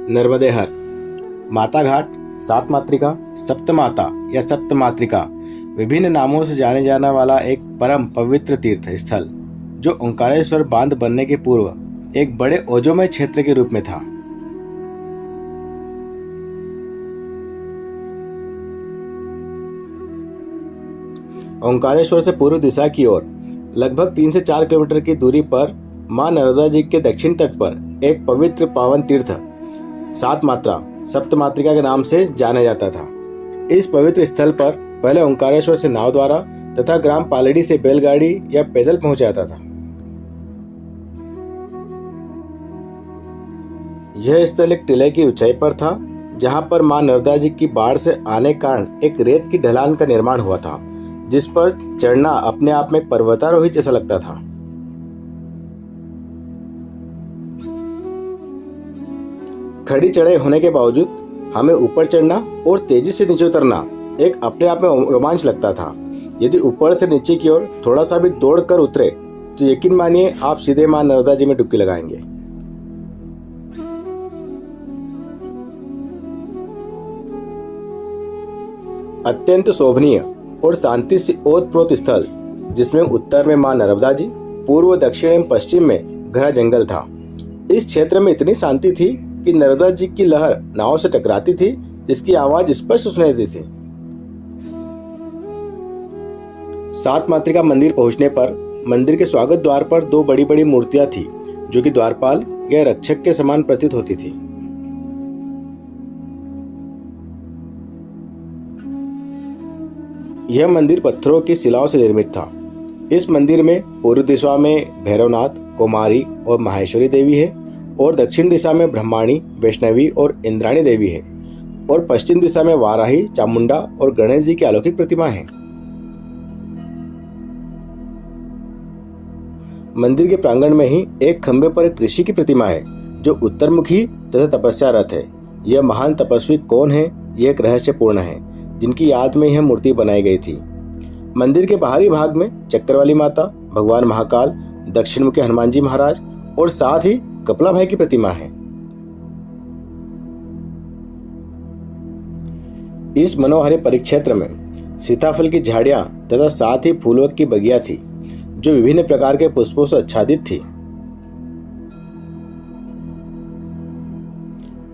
नर्मदेहर, माता घाट, सात मातृका, सप्तमाता या सप्तमातृका विभिन्न नामों से जाने जाने वाला एक परम पवित्र तीर्थ स्थल जो ओंकारेश्वर बांध बनने के पूर्व एक बड़े ओजोमय क्षेत्र के रूप में था। ओंकारेश्वर से पूर्व दिशा की ओर लगभग 3 से 4 किलोमीटर की दूरी पर मां नर्मदा जी के दक्षिण तट पर एक पवित्र पावन तीर्थ सात मात्रा सप्तमातृका के नाम से जाना जाता था। इस पवित्र स्थल पर पहले ओंकारेश्वर से नाव द्वारा तथा ग्राम पालड़ी से बैलगाड़ी या पैदल पहुंचा जाता था। यह स्थल एक टीले की ऊंचाई पर था जहां पर मां नर्मदा जी की बाढ़ से आने के कारण एक रेत की ढलान का निर्माण हुआ था, जिस पर चढ़ना अपने आप में एक पर्वतारोही जैसा लगता था। खड़ी चढ़ाई होने के बावजूद हमें ऊपर चढ़ना और तेजी से नीचे उतरना एक अपने आप में रोमांच लगता था। यदि ऊपर से नीचे की ओर थोड़ा सा भी दौड़ कर उतरे तो यकीन मानिए आप सीधे मां नर्मदा जी में डुबकी लगाएंगे। अत्यंत शोभनीय और शांति से ओतप्रोत स्थल, जिसमें उत्तर में मां नर्मदा जी, पूर्व, दक्षिण एवं पश्चिम में घना जंगल था। इस क्षेत्र में इतनी शांति थी कि नर्मदा जी की लहर नाव से टकराती थी, जिसकी आवाज स्पष्ट सुनाई देती थी। सात मातृका मंदिर पहुंचने पर मंदिर के स्वागत द्वार पर 2 बड़ी बड़ी मूर्तियां थी, जो कि द्वारपाल या रक्षक के समान प्रतीत होती थी। यह मंदिर पत्थरों की शिलाओं से निर्मित था। इस मंदिर में पूर्व दिशा में भैरवनाथ, कुमारी और माहेश्वरी देवी है और दक्षिण दिशा में ब्रह्माणी, वैष्णवी और इंद्राणी देवी है और पश्चिम दिशा में वाराही, चामुंडा और गणेश जी की अलौकिक प्रतिमा है। मंदिर के प्रांगण में ही एक खंबे पर एक ऋषि की प्रतिमा है जो उत्तरमुखी तथा तपस्यारत है। यह महान तपस्वी कौन है, यह एक रहस्यपूर्ण है, जिनकी याद में यह मूर्ति बनाई गई थी। मंदिर के बाहरी भाग में चक्रवाली माता, भगवान महाकाल, दक्षिण मुखी हनुमान जी महाराज और साथ ही कपला भाई की प्रतिमा है। इस मनोहरे परिक्षेत्र में सीताफल की झाड़ियां तथा साथ ही फूलों की बगिया थी, जो विभिन्न प्रकार के पुष्पों से आच्छादित थी।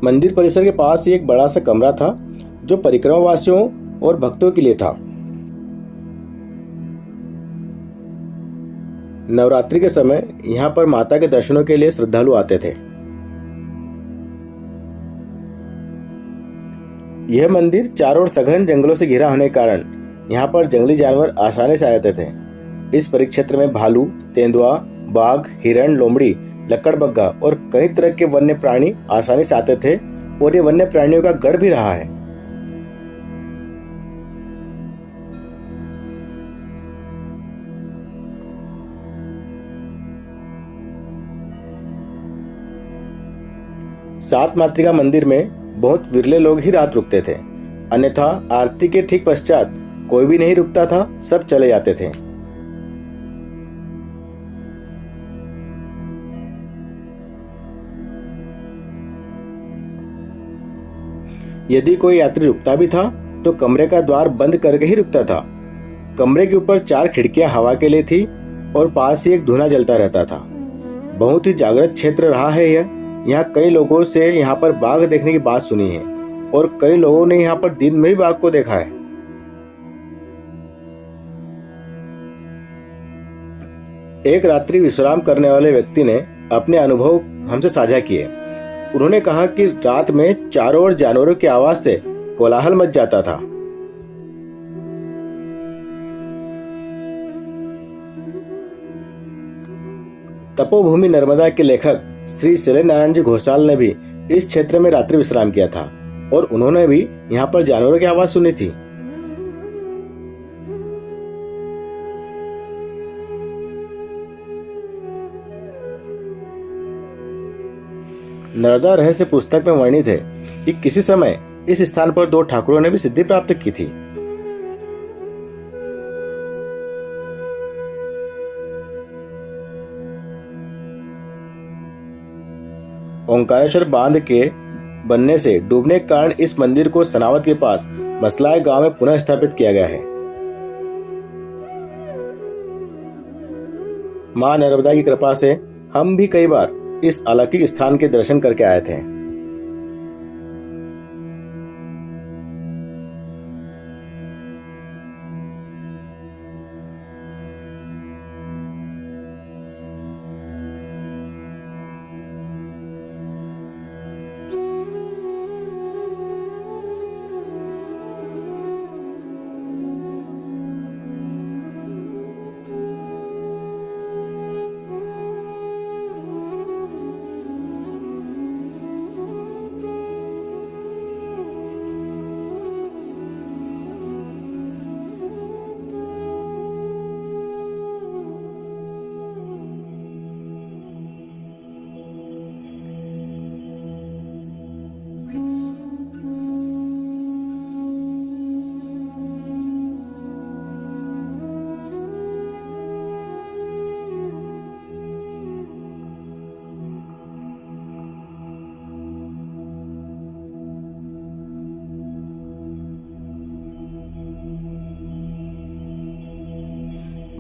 मंदिर परिसर के पास ही एक बड़ा सा कमरा था, जो परिक्रमा वासियों और भक्तों के लिए था। नवरात्रि के समय यहाँ पर माता के दर्शनों के लिए श्रद्धालु आते थे। यह मंदिर चारों ओर सघन जंगलों से घिरा होने के कारण यहाँ पर जंगली जानवर आसानी से आ जाते थे। इस परिक्षेत्र में भालू, तेंदुआ, बाघ, हिरण, लोमड़ी, लक्कड़बग्गा और कई तरह के वन्य प्राणी आसानी से आते थे और ये वन्य प्राणियों का गढ़ भी रहा है। सात मातृका मंदिर में बहुत विरले लोग ही रात रुकते थे, अन्यथा आरती के ठीक पश्चात कोई भी नहीं रुकता था, सब चले जाते थे। यदि कोई यात्री रुकता भी था तो कमरे का द्वार बंद करके ही रुकता था। कमरे के ऊपर 4 खिड़कियां हवा के लिए थी और पास ही एक धुआं जलता रहता था। बहुत ही जागृत क्षेत्र रहा है यह। यहाँ कई लोगों से यहाँ पर बाघ देखने की बात सुनी है और कई लोगों ने यहाँ पर दिन में भी बाघ को देखा है। एक रात्रि विश्राम करने वाले व्यक्ति ने अपने अनुभव हमसे साझा किए। उन्होंने कहा कि रात में चारों ओर जानवरों की आवाज से कोलाहल मच जाता था। तपोभूमि नर्मदा के लेखक श्री शैलेंद्र नारायण जी घोषाल ने भी इस क्षेत्र में रात्रि विश्राम किया था और उन्होंने भी यहाँ पर जानवरों की आवाज सुनी थी। नर्मदा रहस्य पुस्तक में वर्णित है कि किसी समय इस स्थान पर 2 ठाकुरों ने भी सिद्धि प्राप्त की थी। ओंकारेश्वर बांध के बनने से डूबने के कारण इस मंदिर को सनावत के पास मसलाय गांव में पुनः स्थापित किया गया है। मां नर्मदा की कृपा से हम भी कई बार इस अलौकिक स्थान के दर्शन करके आए थे।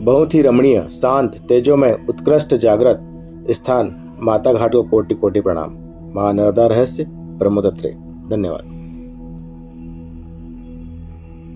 बहुत ही रमणीय, शांत, तेजोमय, उत्कृष्ट जागृत स्थान माता घाट को कोटि कोटि प्रणाम। मां नर्मदा रहस्य ब्रह्मोदत्रे। धन्यवाद।